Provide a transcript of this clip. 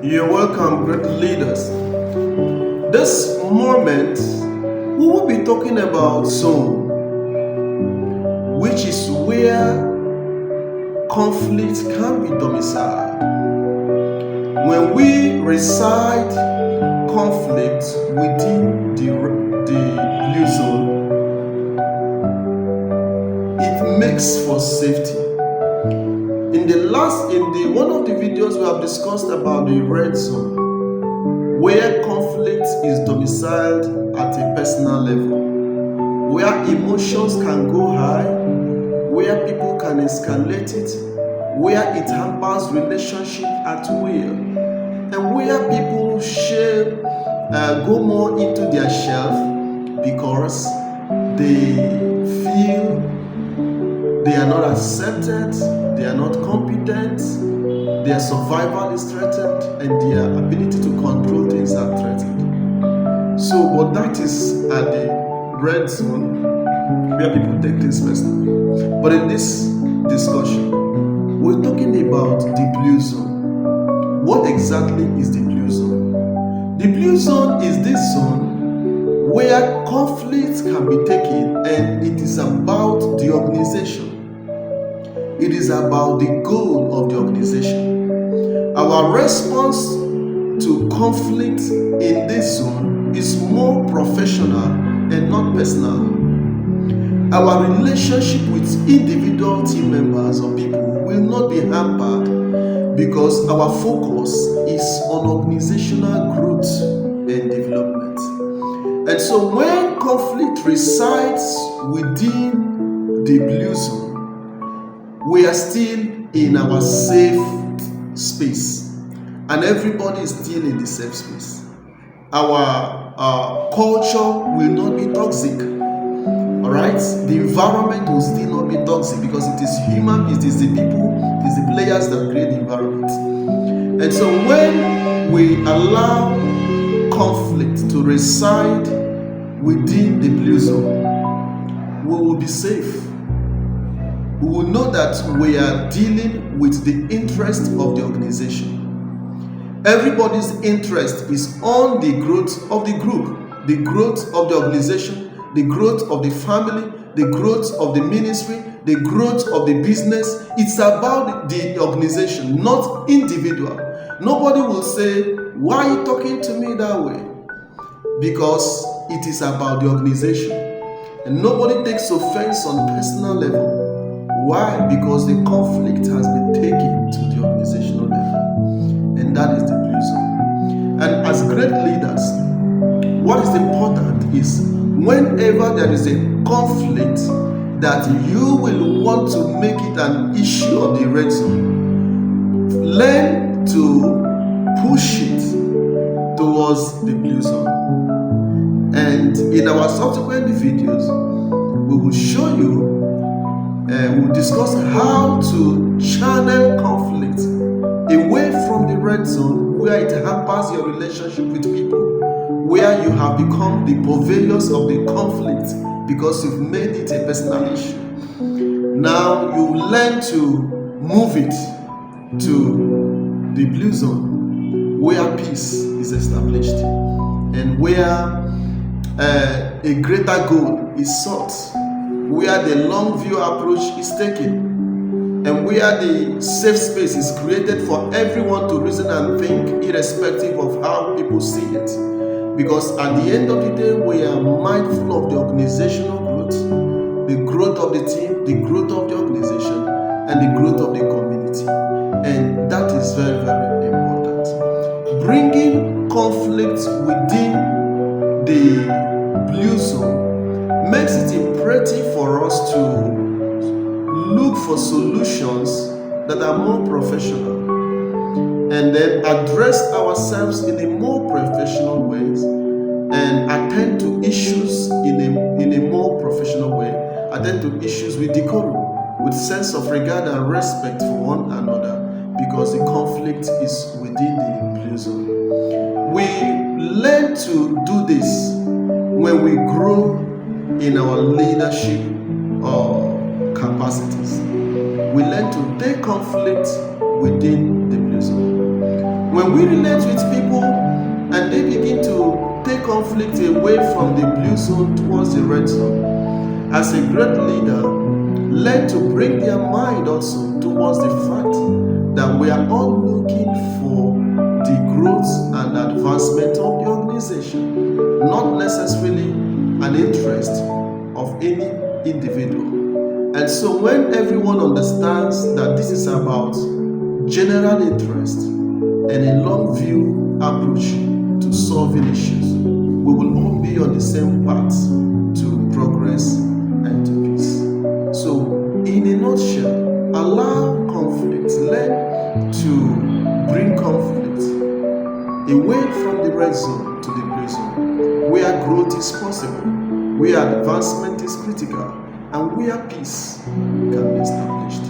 You're welcome, great leaders. This moment, we will be talking about zone, which is where conflict can be domiciled. When we reside conflict within the blue zone, it makes for safety. In one of the videos we have discussed about the red zone, where conflict is domiciled at a personal level, where emotions can go high, where people can escalate it, where it hampers relationship at will, and where people go more into their shelf because they feel they are not accepted, they are not competent, their survival is threatened, and their ability to control things are threatened. So, but that is at the red zone where people take things personally. But in this discussion, we're talking about the blue zone. What exactly is the blue zone? The blue zone is this zone where conflicts can be taken, and it is about the organization. It is about the goal of the organization. Our response to conflict in this zone is more professional and not personal. Our relationship with individual team members or people will not be hampered because our focus is on organizational growth and development. And so when conflict resides within the blue zone, we are still in our safe space, and everybody is still in the safe space. Our culture will not be toxic. All right, the environment will still not be toxic because it is human, it is the people, it is the players that create the environment. And so when we allow conflict to reside within the blue zone, we will be safe. We will know that we are dealing with the interest of the organization. Everybody's interest is on the growth of the group, the growth of the organization, the growth of the family, the growth of the ministry, the growth of the business. It's about the organization, not individual. Nobody will say, "Why are you talking to me that way?" Because it is about the organization. And nobody takes offense on personal level. Why? Because the conflict has been taken to the organizational level. And that is the blue zone. And as great leaders, what is important is whenever there is a conflict that you will want to make it an issue of the red zone, learn to push it towards the blue zone. And in our subsequent videos, we will show you we'll discuss how to channel conflict away from the red zone where it hampers your relationship with people, where you have become the purveyors of the conflict because you've made it a personal issue. Now you learn to move it to the blue zone where peace is established and where a greater goal is sought, where the long view approach is taken, and where the safe space is created for everyone to reason and think irrespective of how people see it. Because at the end of the day, we are mindful of the organizational growth, the growth of the team, the growth of the organization, and the growth of the community. And that is very, very important. Bringing conflict within the blue zone makes it imperative for us to look for solutions that are more professional and then address ourselves in a more professional ways and attend to issues in a more professional way, attend to issues with decorum, with sense of regard and respect for one another, because the conflict is within the blue zone. We learn to do this when we grow in our leadership capacities. We learn to take conflict within the blue zone. When When we relate with people and they begin to take conflict away from the blue zone towards the red zone, as a great leader, learn to bring their mind also towards the fact that we are all looking for the growth and advancement of the organization, not necessarily an interest of any individual. And so when everyone understands that this is about general interest and a long view approach to solving issues, we will all be on the same path to progress and to peace. So in a nutshell, allow conflict, learn to bring conflict away from the red zone to the blue zone, where growth is possible, where advancement is critical, and where peace can be established.